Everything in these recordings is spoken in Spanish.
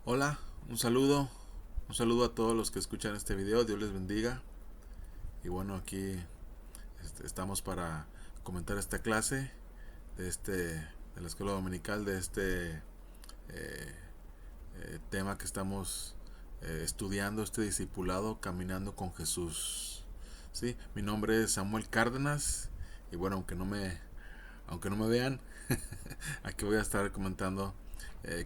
Hola, un saludo a todos los que escuchan este video, Dios les bendiga. Y bueno, aquí estamos para comentar esta clase de la escuela dominical de eh, tema que estamos estudiando, este discipulado caminando con Jesús. Sí, mi nombre es Samuel Cárdenas y bueno, aunque no me vean, aquí voy a estar comentando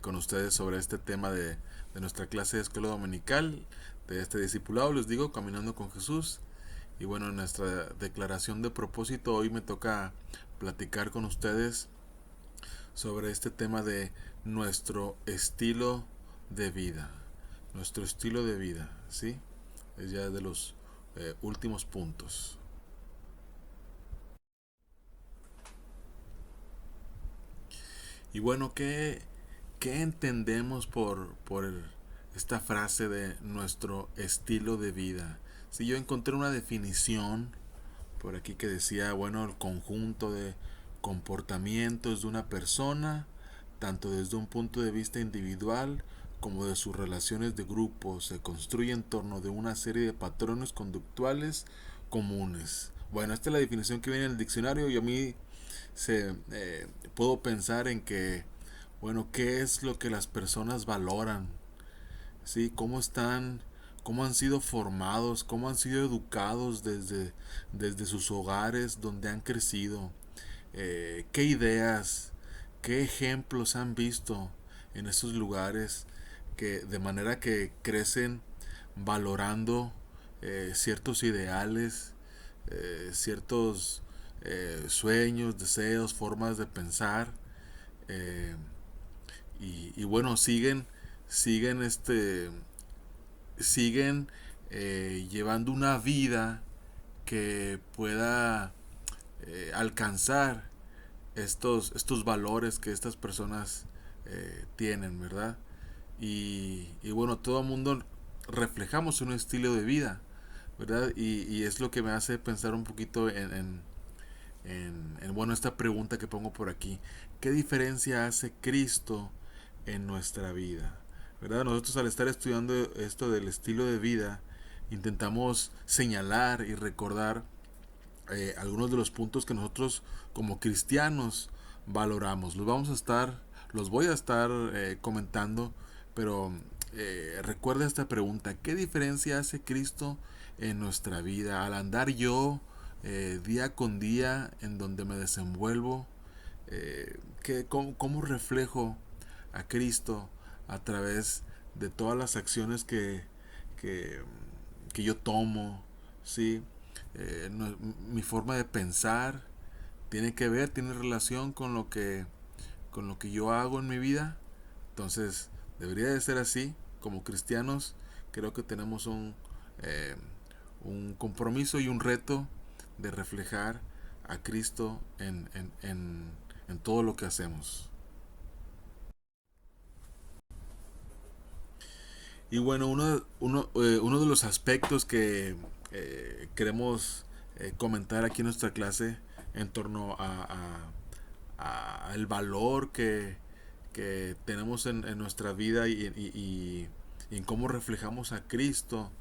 con ustedes sobre este tema de nuestra clase de escuela dominical, de este discipulado, les digo, caminando con Jesús. Y bueno, en nuestra declaración de propósito hoy me toca platicar con ustedes sobre este tema de nuestro estilo de vida. Nuestro estilo de vida, ¿sí? Es ya de los últimos puntos. Y bueno, ¿qué entendemos por esta frase de nuestro estilo de vida? Si yo encontré una definición por aquí que decía, bueno, el conjunto de comportamientos de una persona, tanto desde un punto de vista individual como de sus relaciones de grupo, se construye en torno de una serie de patrones conductuales comunes. Bueno, esta es la definición que viene en el diccionario y a mí puedo pensar en que, bueno, qué es lo que las personas valoran, ¿sí? Cómo han sido formados, cómo han sido educados desde sus hogares donde han crecido, qué ideas, qué ejemplos han visto en esos lugares que de manera que crecen valorando ciertos ideales, ciertos sueños, deseos, formas de pensar, eh, y bueno, siguen siguen llevando una vida que pueda alcanzar estos valores que estas personas tienen, ¿verdad? Y bueno, todo el mundo reflejamos un estilo de vida, ¿verdad? Y es lo que me hace pensar un poquito bueno, esta pregunta que pongo por aquí. ¿Qué diferencia hace Cristo en nuestra vida? ¿Verdad? Nosotros al estar estudiando esto del estilo de vida, intentamos señalar y recordar algunos de los puntos que nosotros como cristianos valoramos. Los voy a estar comentando, pero recuerda esta pregunta: ¿qué diferencia hace Cristo en nuestra vida? Al andar yo día con día en donde me desenvuelvo, cómo reflejo a Cristo a través de todas las acciones que, que yo tomo, ¿sí? Mi forma de pensar tiene relación con lo que yo hago en mi vida. Entonces, debería de ser así. Como cristianos, creo que tenemos eh, un compromiso y un reto de reflejar a Cristo en todo lo que hacemos. Y bueno, uno de los aspectos que queremos comentar aquí en nuestra clase en torno a el valor que tenemos en nuestra vida y en cómo reflejamos a Cristo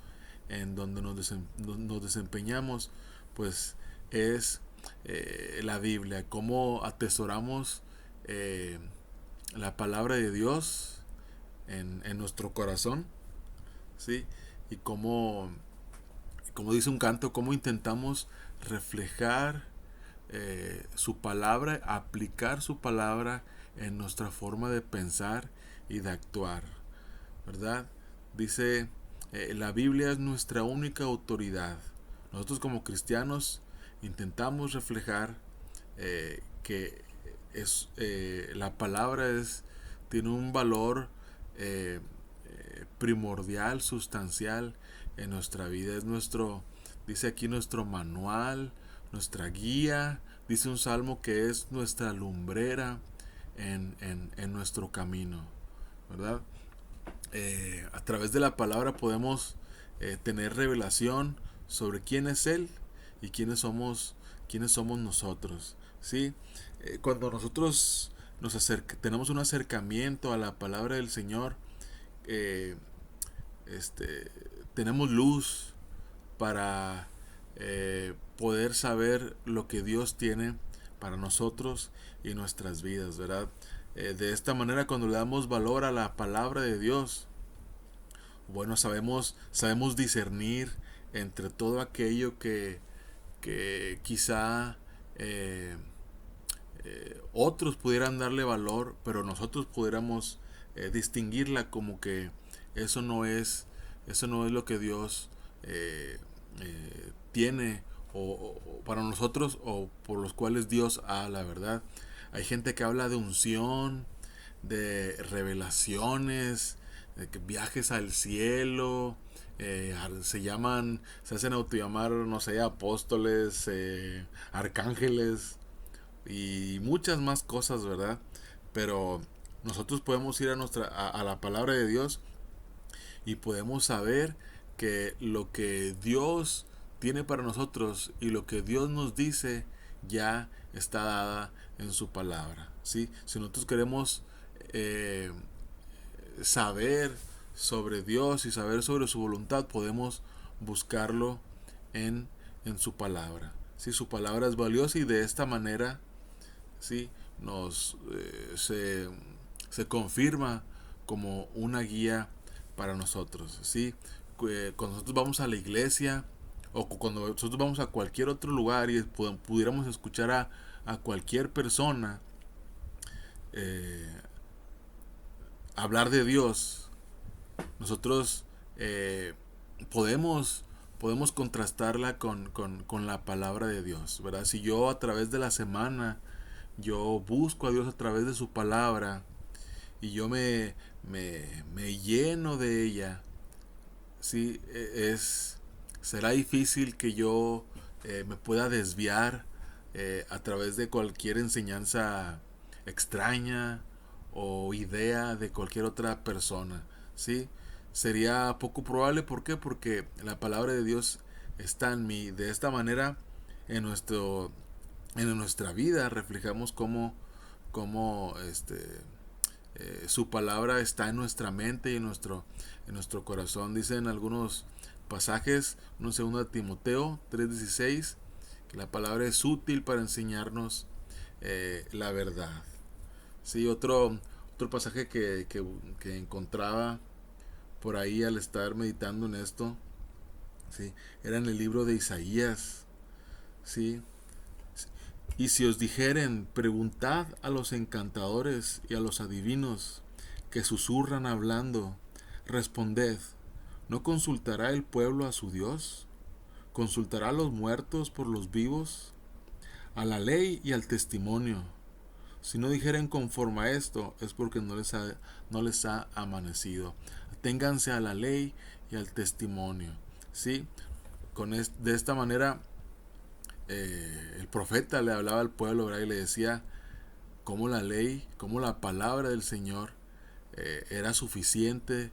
en donde nos desempeñamos, pues es la Biblia, cómo atesoramos eh, la palabra de Dios en nuestro corazón, ¿sí? Y como dice un canto, cómo intentamos reflejar su palabra, aplicar su palabra en nuestra forma de pensar y de actuar, ¿verdad? Dice, la Biblia es nuestra única autoridad. Nosotros como cristianos intentamos reflejar que la palabra tiene un valor eh, primordial, sustancial en nuestra vida. Dice aquí nuestro manual, nuestra guía. Dice un salmo que es nuestra lumbrera en nuestro camino, ¿verdad? A través de la palabra podemos tener revelación sobre quién es Él y quiénes somos nosotros, ¿sí? Cuando nosotros tenemos un acercamiento a la palabra del Señor, este, tenemos luz para poder saber lo que Dios tiene para nosotros y nuestras vidas, ¿verdad? De esta manera, cuando le damos valor a la palabra de Dios, bueno, sabemos discernir entre todo aquello que quizá eh, otros pudieran darle valor, pero nosotros pudiéramos distinguirla como que eso no es, eso no es lo que Dios tiene o para nosotros o por los cuales Dios la verdad. Hay gente que habla de unción, de revelaciones, de que viajes al cielo, se hacen autollamar, no sé, apóstoles, arcángeles y muchas más cosas, ¿verdad? Pero nosotros podemos ir a la palabra de Dios y podemos saber que lo que Dios tiene para nosotros y lo que Dios nos dice ya está dada en su palabra, ¿sí? Si nosotros queremos eh, saber sobre Dios y saber sobre su voluntad, podemos buscarlo en, en su palabra. ¿Sí? Su palabra es valiosa y de esta manera, ¿sí? Se confirma como una guía para nosotros, ¿sí? Cuando nosotros vamos a la iglesia o cuando nosotros vamos a cualquier otro lugar y pudiéramos escuchar a cualquier persona eh, hablar de Dios, nosotros podemos, podemos contrastarla con la palabra de Dios, ¿verdad? Si yo a través de la semana, yo busco a Dios a través de su palabra y yo me lleno de ella, ¿sí? Será difícil que yo me pueda desviar a través de cualquier enseñanza extraña o idea de cualquier otra persona, ¿sí? Sería poco probable, ¿por qué? Porque la palabra de Dios está en mí. De esta manera, en en nuestra vida reflejamos cómo su palabra está en nuestra mente y en nuestro corazón. Dicen algunos pasajes, uno en 2 Timoteo 3:16, que la palabra es útil para enseñarnos la verdad. Sí, otro pasaje que encontraba por ahí al estar meditando en esto, sí, era en el libro de Isaías, sí. Y si os dijeren, preguntad a los encantadores y a los adivinos que susurran hablando, responded, ¿no consultará el pueblo a su Dios? ¿Consultará a los muertos por los vivos? A la ley y al testimonio. Si no dijeren conforme a esto, es porque no les ha amanecido. Ténganse a la ley y al testimonio. ¿Sí? De esta manera, el profeta le hablaba al pueblo, ¿verdad? Y le decía cómo la ley, cómo la palabra del Señor era suficiente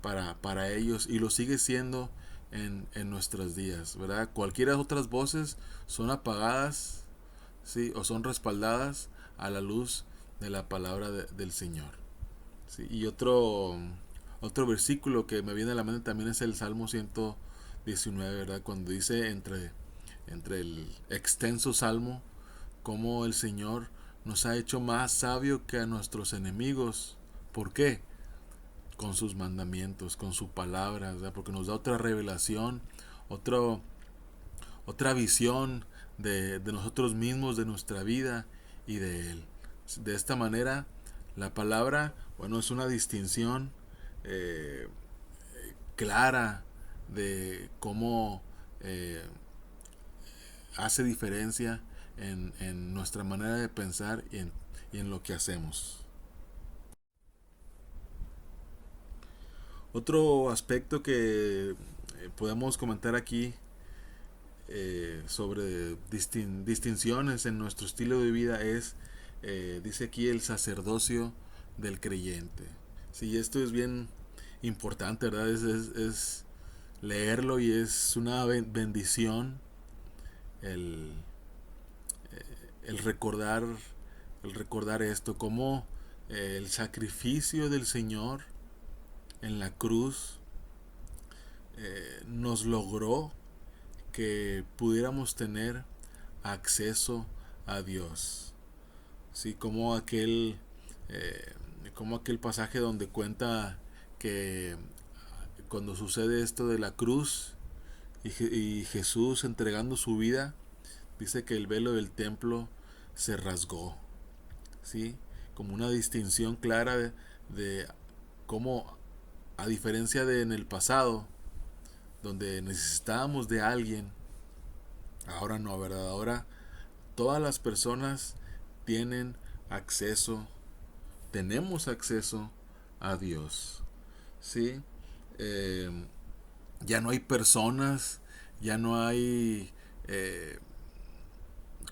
para ellos y lo sigue siendo en nuestros días, ¿verdad? Cualquiera otras voces son apagadas, ¿sí? O son respaldadas a la luz de la palabra del Señor. ¿Sí? Y otro versículo que me viene a la mente también es el Salmo 119, ¿verdad? Cuando dice entre el extenso salmo, cómo el Señor nos ha hecho más sabio que a nuestros enemigos. ¿Por qué? Con sus mandamientos, con su palabra, ¿verdad? Porque nos da otra revelación, otro, otra visión de nosotros mismos, de nuestra vida y de Él. De esta manera, la palabra, bueno, es una distinción eh, clara de cómo hace diferencia en nuestra manera de pensar y en lo que hacemos. Otro aspecto que podemos comentar aquí sobre distinciones en nuestro estilo de vida es, dice aquí, el sacerdocio del creyente. Sí, esto es bien importante, ¿verdad? Es leerlo y es una bendición el, el recordar el recordar esto, como el sacrificio del Señor en la cruz nos logró que pudiéramos tener acceso a Dios. Sí, eh, como aquel pasaje donde cuenta que cuando sucede esto de la cruz y Jesús entregando su vida, dice que el velo del templo se rasgó, ¿sí? Como una distinción clara de cómo, a diferencia de en el pasado, donde necesitábamos de alguien, ahora no, ¿verdad? Ahora todas las personas tienen acceso, tenemos acceso a Dios, ¿sí? Eh, ya no hay personas, ya no hay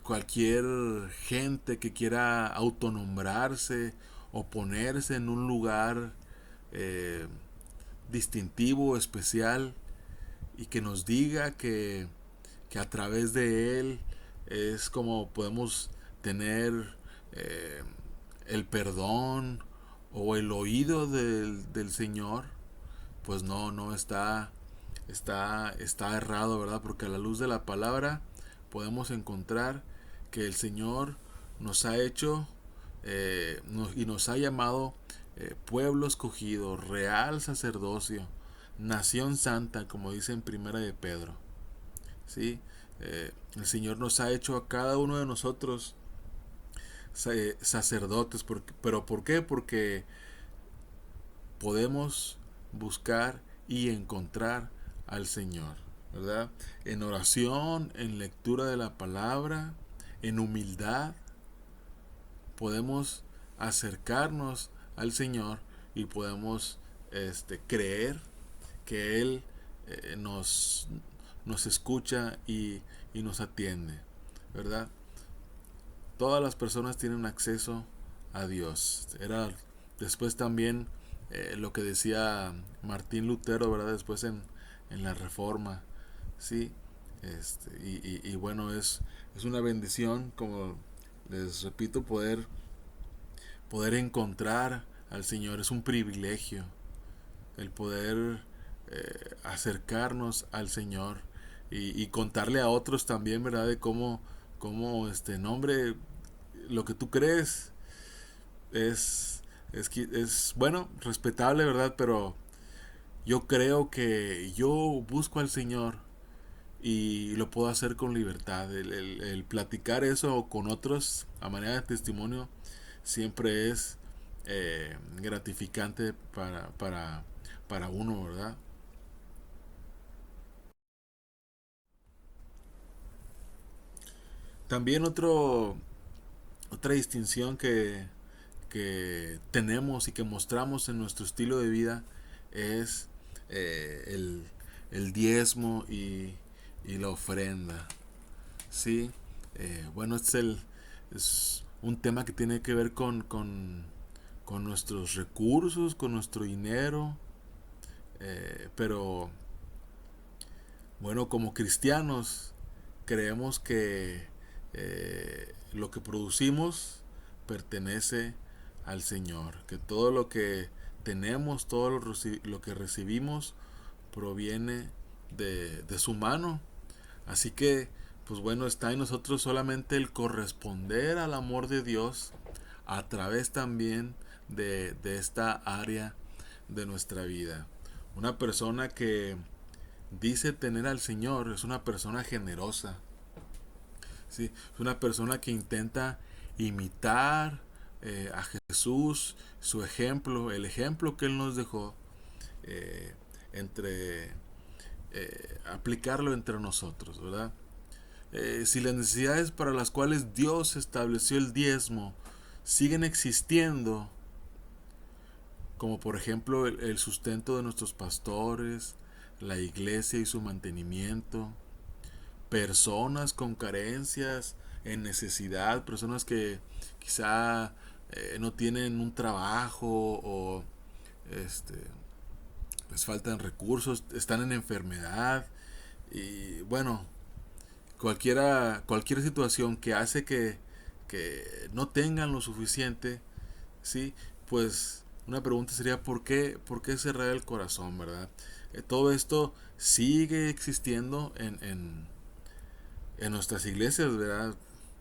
cualquier gente que quiera autonombrarse o ponerse en un lugar eh, distintivo, especial, y que nos diga que a través de él es como podemos tener eh, el perdón o el oído del Señor. Pues no, no está errado, ¿verdad? Porque a la luz de la palabra podemos encontrar que el Señor nos ha hecho y nos ha llamado pueblo escogido, real sacerdocio, nación santa, como dice en Primera de Pedro. ¿Sí? El Señor nos ha hecho a cada uno de nosotros sacerdotes, pero ¿por qué? Porque podemos buscar y encontrar al Señor, ¿verdad? En oración, en lectura de la palabra, en humildad, podemos acercarnos al Señor y podemos creer que Él nos escucha y nos atiende, ¿verdad? Todas las personas tienen acceso a Dios. Era después también lo que decía Martín Lutero, ¿verdad? Después en la Reforma, ¿sí? Y bueno, es una bendición, como les repito, poder encontrar al Señor. Es un privilegio el poder acercarnos al Señor y contarle a otros también, ¿verdad? De cómo nombre, lo que tú crees es bueno, respetable, ¿verdad? Pero yo creo que yo busco al Señor y lo puedo hacer con libertad. El platicar eso con otros a manera de testimonio siempre es gratificante para uno, ¿verdad? También otra distinción que tenemos y que mostramos en nuestro estilo de vida es el diezmo y la ofrenda. Sí, bueno, es un tema que tiene que ver con nuestros recursos, con nuestro dinero, pero bueno, como cristianos creemos que lo que producimos pertenece al Señor, que todo lo que tenemos, todo lo que recibimos proviene de su mano. Así que, pues bueno, está en nosotros solamente el corresponder al amor de Dios a través también de esta área de nuestra vida. Una persona que dice tener al Señor es una persona generosa, ¿sí? Es una persona que intenta imitar a Jesús, su ejemplo, el ejemplo que Él nos dejó, eh, entre aplicarlo entre nosotros, ¿verdad? Si las necesidades para las cuales Dios estableció el diezmo siguen existiendo, como por ejemplo el sustento de nuestros pastores, la iglesia y su mantenimiento, personas con carencias, en necesidad, personas que quizá no tienen un trabajo o este, les faltan recursos, están en enfermedad y bueno, cualquier situación que hace que no tengan lo suficiente, ¿sí? Pues una pregunta sería ¿por qué cerrar el corazón, verdad? Todo esto sigue existiendo en nuestras iglesias, ¿verdad?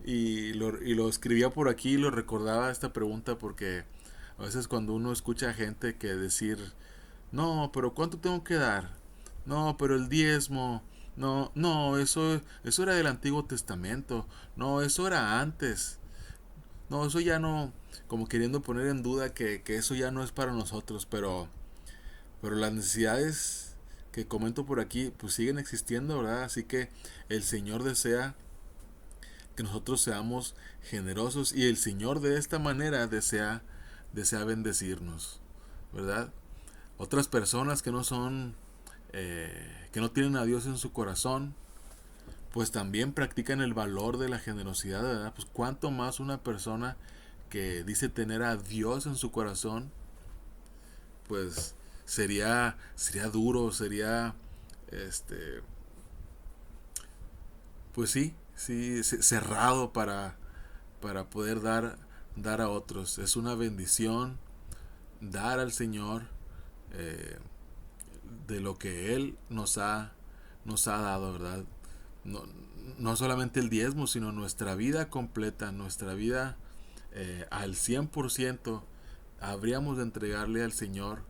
Y lo escribía por aquí y lo recordaba esta pregunta porque a veces cuando uno escucha a gente que decir, no, pero ¿cuánto tengo que dar? No, pero el diezmo, no, no, eso era del Antiguo Testamento, no, eso era antes, no, eso ya no, como queriendo poner en duda que eso ya no es para nosotros, pero las necesidades que comento por aquí, pues siguen existiendo, ¿verdad? Así que el Señor desea que nosotros seamos generosos y el Señor de esta manera desea bendecirnos, ¿verdad? Otras personas que no son, que no tienen a Dios en su corazón, pues también practican el valor de la generosidad, ¿verdad? Pues cuánto más una persona que dice tener a Dios en su corazón, pues sería duro, sería, este, pues sí, cerrado para poder dar a otros. Es una bendición dar al Señor eh, de lo que Él nos ha dado, ¿verdad? No, no solamente el diezmo, sino nuestra vida completa, nuestra vida al 100%, habríamos de entregarle al Señor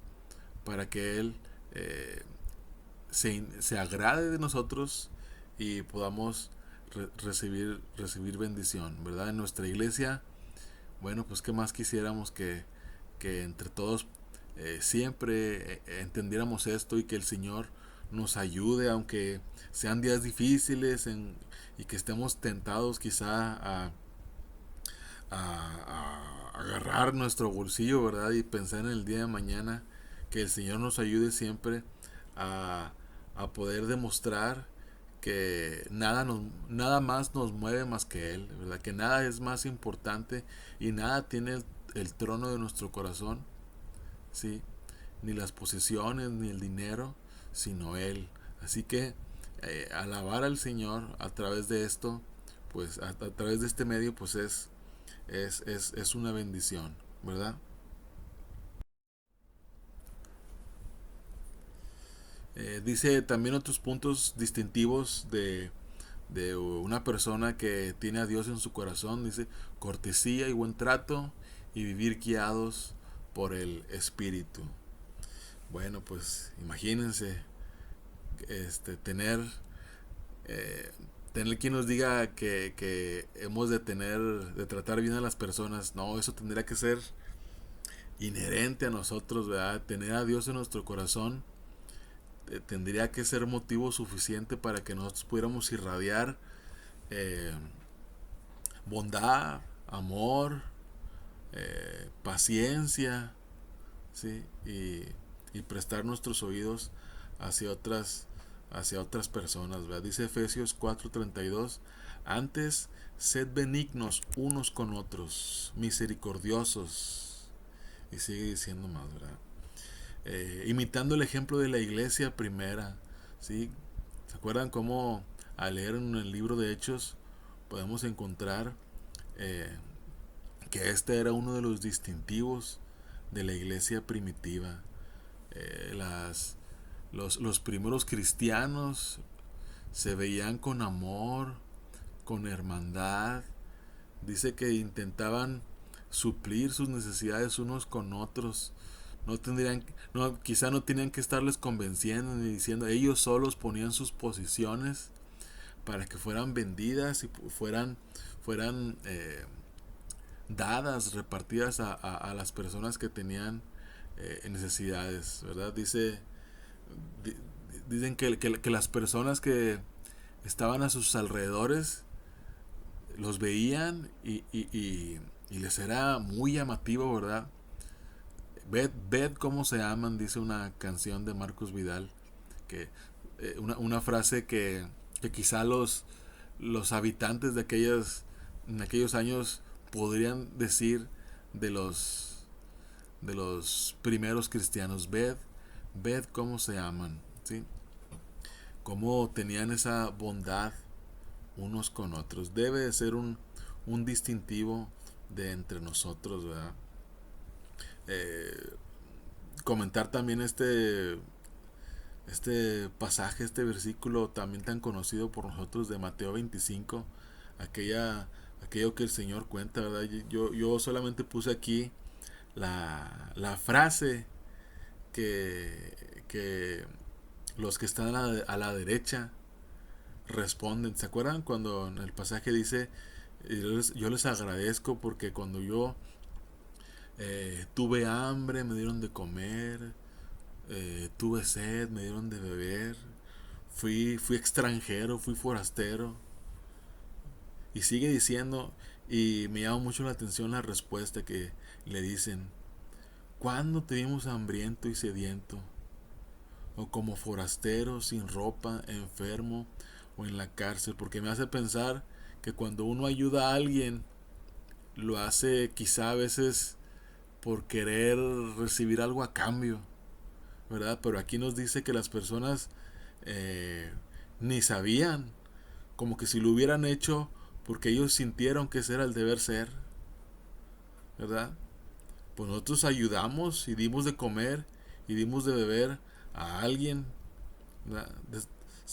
para que Él eh, se agrade de nosotros y podamos recibir bendición, ¿verdad? En nuestra iglesia, bueno, pues qué más quisiéramos que entre todos siempre entendiéramos esto y que el Señor nos ayude, aunque sean días difíciles y que estemos tentados quizá a agarrar nuestro bolsillo, ¿verdad? Y pensar en el día de mañana, que el Señor nos ayude siempre a, a poder demostrar que nada más nos mueve más que Él, ¿verdad? Que nada es más importante y nada tiene el trono de nuestro corazón, ¿sí? Ni las posesiones, ni el dinero, sino Él. Así que alabar al Señor a través de esto, pues a través de este medio, pues es una bendición, ¿verdad? Dice también otros puntos distintivos de una persona que tiene a Dios en su corazón. Dice cortesía y buen trato y vivir guiados por el Espíritu. Bueno, pues imagínense tener eh, tener quien nos diga que hemos de tratar bien a las personas. No, eso tendría que ser inherente a nosotros, ¿verdad? Tener a Dios en nuestro corazón tendría que ser motivo suficiente para que nosotros pudiéramos irradiar eh, bondad, amor, paciencia, ¿sí? Y prestar nuestros oídos hacia hacia otras personas, ¿verdad? Dice Efesios 4:32, antes sed benignos unos con otros, misericordiosos, y sigue diciendo más, ¿verdad? Imitando el ejemplo de la iglesia primera, ¿sí? ¿Se acuerdan cómo al leer en el libro de Hechos podemos encontrar eh, que este era uno de los distintivos de la iglesia primitiva? Eh, las, los primeros cristianos se veían con amor, con hermandad. Dice que intentaban suplir sus necesidades unos con otros. No tendrían, no, quizá no tenían que estarles convenciendo ni diciendo, ellos solos ponían sus posiciones para que fueran vendidas y fueran dadas, repartidas a las personas que tenían necesidades, ¿verdad? Di- dicen que las personas que estaban a sus alrededores los veían y les era muy llamativo, ¿verdad? Ved cómo se aman, dice una canción de Marcos Vidal, que una frase que quizá los habitantes en aquellos años podrían decir de de los primeros cristianos. Ved cómo se aman, ¿sí? Cómo tenían esa bondad unos con otros. Debe de ser un distintivo de entre nosotros, ¿verdad? comentar también este pasaje, este versículo también tan conocido por nosotros de Mateo 25, aquello que el Señor cuenta, ¿verdad? Yo solamente puse aquí la frase que los que están a la derecha responden. ¿Se acuerdan cuando en el pasaje dice, yo les agradezco porque cuando yo tuve hambre me dieron de comer, tuve sed, me dieron de beber, fui extranjero, fui forastero? Y sigue diciendo, y me llama mucho la atención la respuesta que le dicen: ¿cuándo te vimos hambriento y sediento? O como forastero, sin ropa, enfermo o en la cárcel. Porque me hace pensar que cuando uno ayuda a alguien, lo hace quizá a veces por querer recibir algo a cambio, ¿verdad? Pero aquí nos dice que las personas eh, ni sabían, como que si lo hubieran hecho porque ellos sintieron que ese era el deber ser, ¿verdad? Pues nosotros ayudamos y dimos de comer y dimos de beber a alguien, ¿verdad?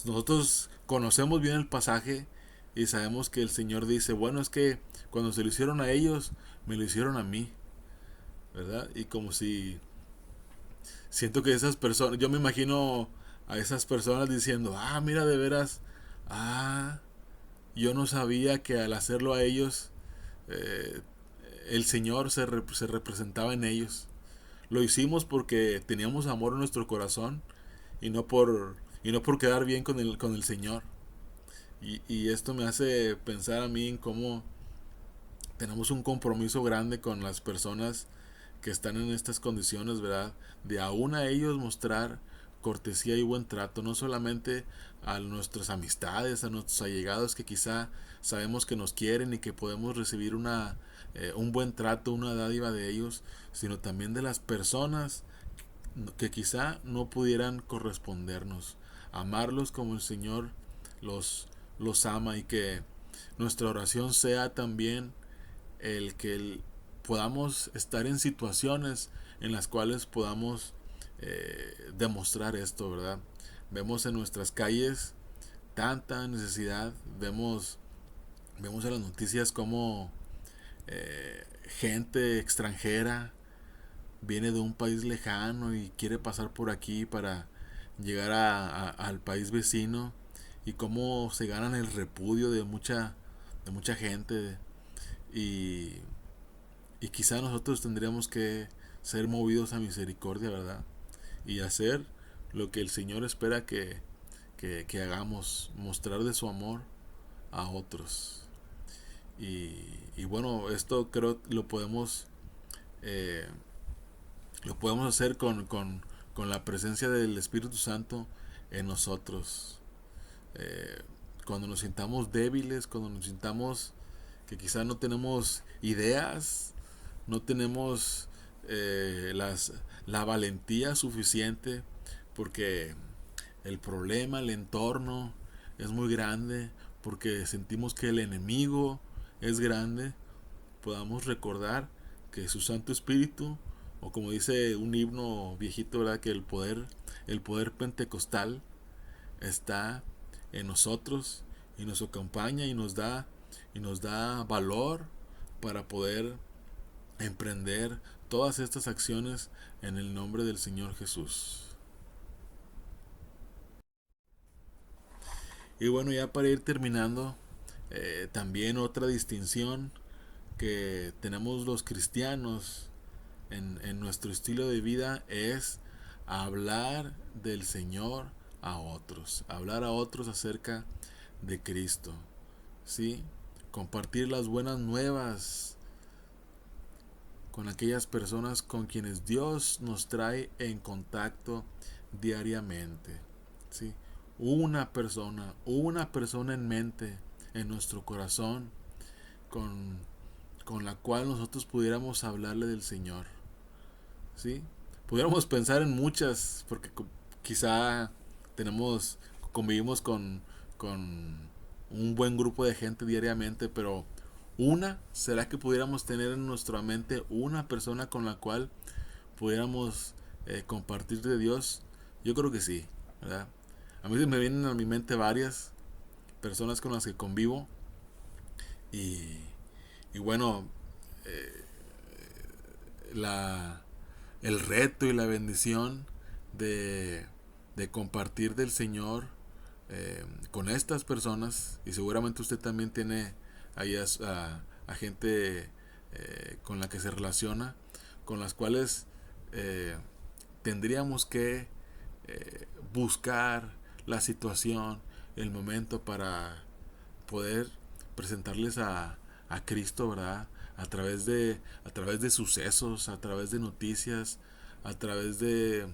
Nosotros conocemos bien el pasaje y sabemos que el Señor dice, bueno, es que cuando se lo hicieron a ellos, me lo hicieron a mí, ¿verdad? Y como si siento que esas personas, yo me imagino a esas personas diciendo, ah, mira, de veras, ah, yo no sabía que al hacerlo a ellos, eh, el Señor se representaba en ellos. Lo hicimos porque teníamos amor en nuestro corazón y no por quedar bien con el Señor. Y esto me hace pensar a mí en cómo tenemos un compromiso grande con las personas que están en estas condiciones, ¿verdad? De aún a ellos mostrar cortesía y buen trato, no solamente a nuestras amistades, a nuestros allegados que quizá sabemos que nos quieren y que podemos recibir un buen trato, una dádiva de ellos, sino también de las personas que quizá no pudieran correspondernos, amarlos como el Señor los, los ama, y que nuestra oración sea también el que podamos estar en situaciones en las cuales podamos demostrar esto, ¿verdad? Vemos en nuestras calles tanta necesidad, vemos en las noticias como gente extranjera viene de un país lejano y quiere pasar por aquí para llegar al país vecino, y cómo se ganan el repudio de mucha gente, y, y quizá nosotros tendríamos que ser movidos a misericordia, ¿verdad? Y hacer lo que el Señor espera que hagamos, mostrar de su amor a otros. Y bueno, esto creo eh, lo podemos hacer con la presencia del Espíritu Santo en nosotros. Eh, Cuando nos sintamos débiles, cuando nos sintamos que quizás no tenemos ideas, no tenemos la valentía suficiente, porque el problema, el entorno es muy grande, porque sentimos que el enemigo es grande, podamos recordar que su Santo Espíritu, o como dice un himno viejito, ¿verdad? Que el poder pentecostal está en nosotros y nos acompaña y nos da valor para poder emprender todas estas acciones en el nombre del Señor Jesús. Y bueno, ya para ir terminando, también otra distinción que tenemos los cristianos en nuestro estilo de vida es hablar del Señor a otros, hablar a otros acerca de Cristo, ¿sí? Compartir las buenas nuevas con aquellas personas con quienes Dios nos trae en contacto diariamente, ¿sí? Una persona en mente, en nuestro corazón, con, con la cual nosotros pudiéramos hablarle del Señor, ¿sí? Pudiéramos pensar en muchas, porque quizá convivimos con un buen grupo de gente diariamente, pero ¿será que pudiéramos tener en nuestra mente una persona con la cual pudiéramos compartir de Dios, yo creo que sí, ¿verdad? A mí se me vienen a mi mente varias personas con las que convivo y, y bueno, eh, la, el reto y la bendición de, de compartir del Señor con estas personas, y seguramente usted también tiene ahí a gente con la que se relaciona, con las cuales eh, tendríamos que buscar la situación, el momento para poder presentarles a Cristo, ¿verdad? A través de sucesos, a través de noticias, a través de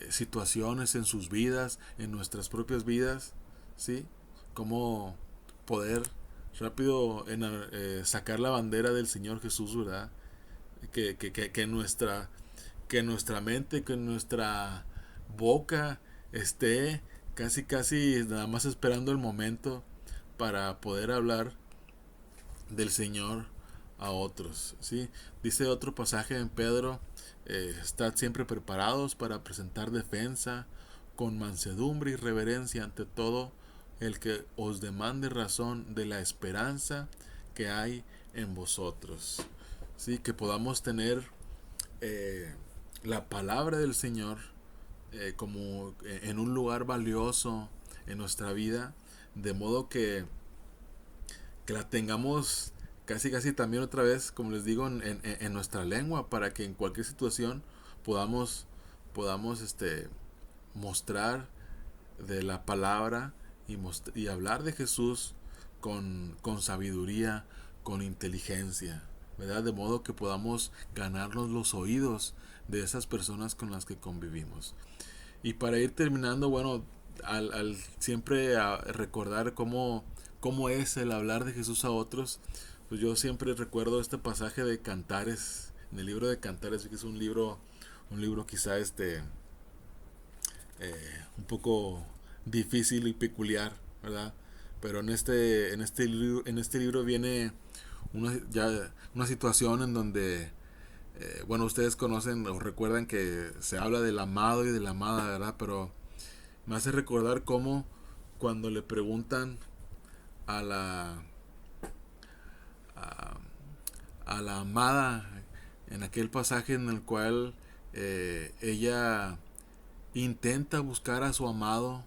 situaciones en sus vidas, en nuestras propias vidas, ¿sí? Cómo poder rápido sacar la bandera del Señor Jesús, ¿verdad? Que nuestra mente, que nuestra boca esté casi nada más esperando el momento para poder hablar del Señor a otros, ¿sí? Dice otro pasaje en Pedro, estad siempre preparados para presentar defensa con mansedumbre y reverencia ante todo el que os demande razón de la esperanza que hay en vosotros, ¿sí? Que podamos tener eh, la palabra del Señor como en un lugar valioso en nuestra vida, de modo que la tengamos casi también otra vez, como les digo, en nuestra lengua, para que en cualquier situación podamos, podamos mostrar de la palabra y hablar de Jesús con sabiduría, con inteligencia, ¿verdad? De modo que podamos ganarnos los oídos de esas personas con las que convivimos. Y para ir terminando, bueno, al siempre a recordar cómo es el hablar de Jesús a otros, pues yo siempre recuerdo este pasaje de Cantares, en el libro de Cantares, que es un libro quizá un poco difícil y peculiar, ¿verdad? Pero en este libro viene una situación en donde bueno, ustedes conocen o recuerdan que se habla del amado y de la amada, ¿verdad? Pero me hace recordar cómo cuando le preguntan a a, a la amada en aquel pasaje en el cual ella intenta buscar a su amado,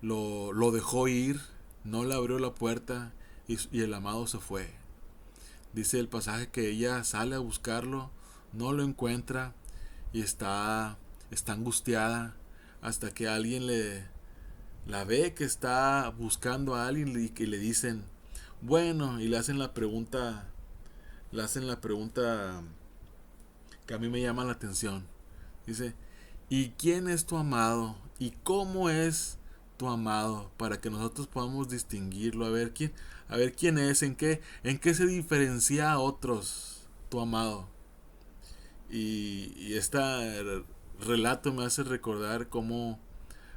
lo dejó ir, no le abrió la puerta y el amado se fue. Dice el pasaje que ella sale a buscarlo, no lo encuentra y está angustiada hasta que alguien la ve que está buscando a alguien y que le dicen, bueno, y le hacen la pregunta que a mí me llama la atención. Dice, ¿y quién es tu amado? ¿Y cómo es tu amado? Para que nosotros podamos distinguirlo, a ver quién es, en qué se diferencia a otros tu amado. Y este relato me hace recordar cómo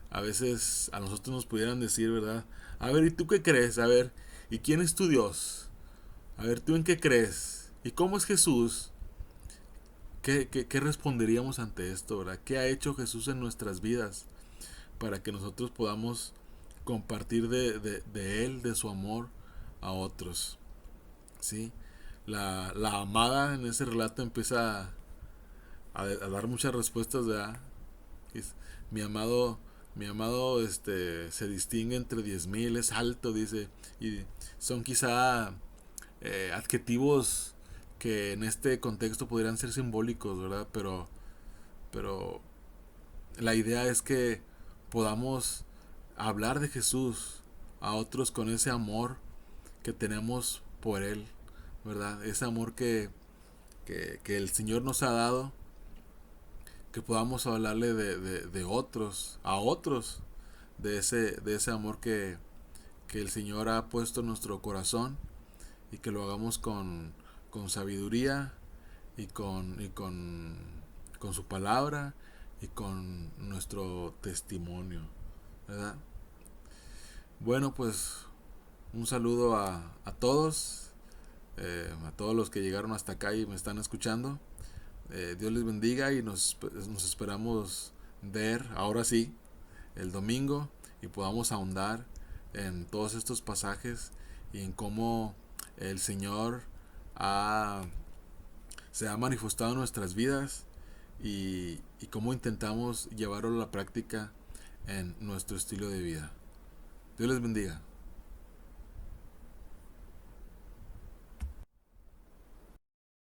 a veces a nosotros nos pudieran decir, ¿verdad? A ver, ¿y tú qué crees? A ver, ¿y quién es tu Dios? A ver, ¿tú en qué crees? ¿Y cómo es Jesús? ¿Qué responderíamos ante esto, verdad? ¿Qué ha hecho Jesús en nuestras vidas para que nosotros podamos compartir de Él, de su amor a otros? ¿Sí? La amada en ese relato empieza a dar muchas respuestas, ¿verdad? Mi amado, mi amado se distingue entre 10,000, es alto, dice, y son quizá adjetivos que en este contexto podrían ser simbólicos, ¿verdad? Pero la idea es que podamos hablar de Jesús a otros con ese amor que tenemos por Él, ¿verdad? Ese amor que el Señor nos ha dado, que podamos hablarle de otros, a otros, de ese amor que el Señor ha puesto en nuestro corazón y que lo hagamos con sabiduría con su palabra y con nuestro testimonio, ¿verdad? Bueno, pues un saludo a todos los que llegaron hasta acá y me están escuchando. Dios les bendiga y nos esperamos ver ahora sí el domingo y podamos ahondar en todos estos pasajes y en cómo el Señor ha, se ha manifestado en nuestras vidas y cómo intentamos llevarlo a la práctica en nuestro estilo de vida. Dios les bendiga.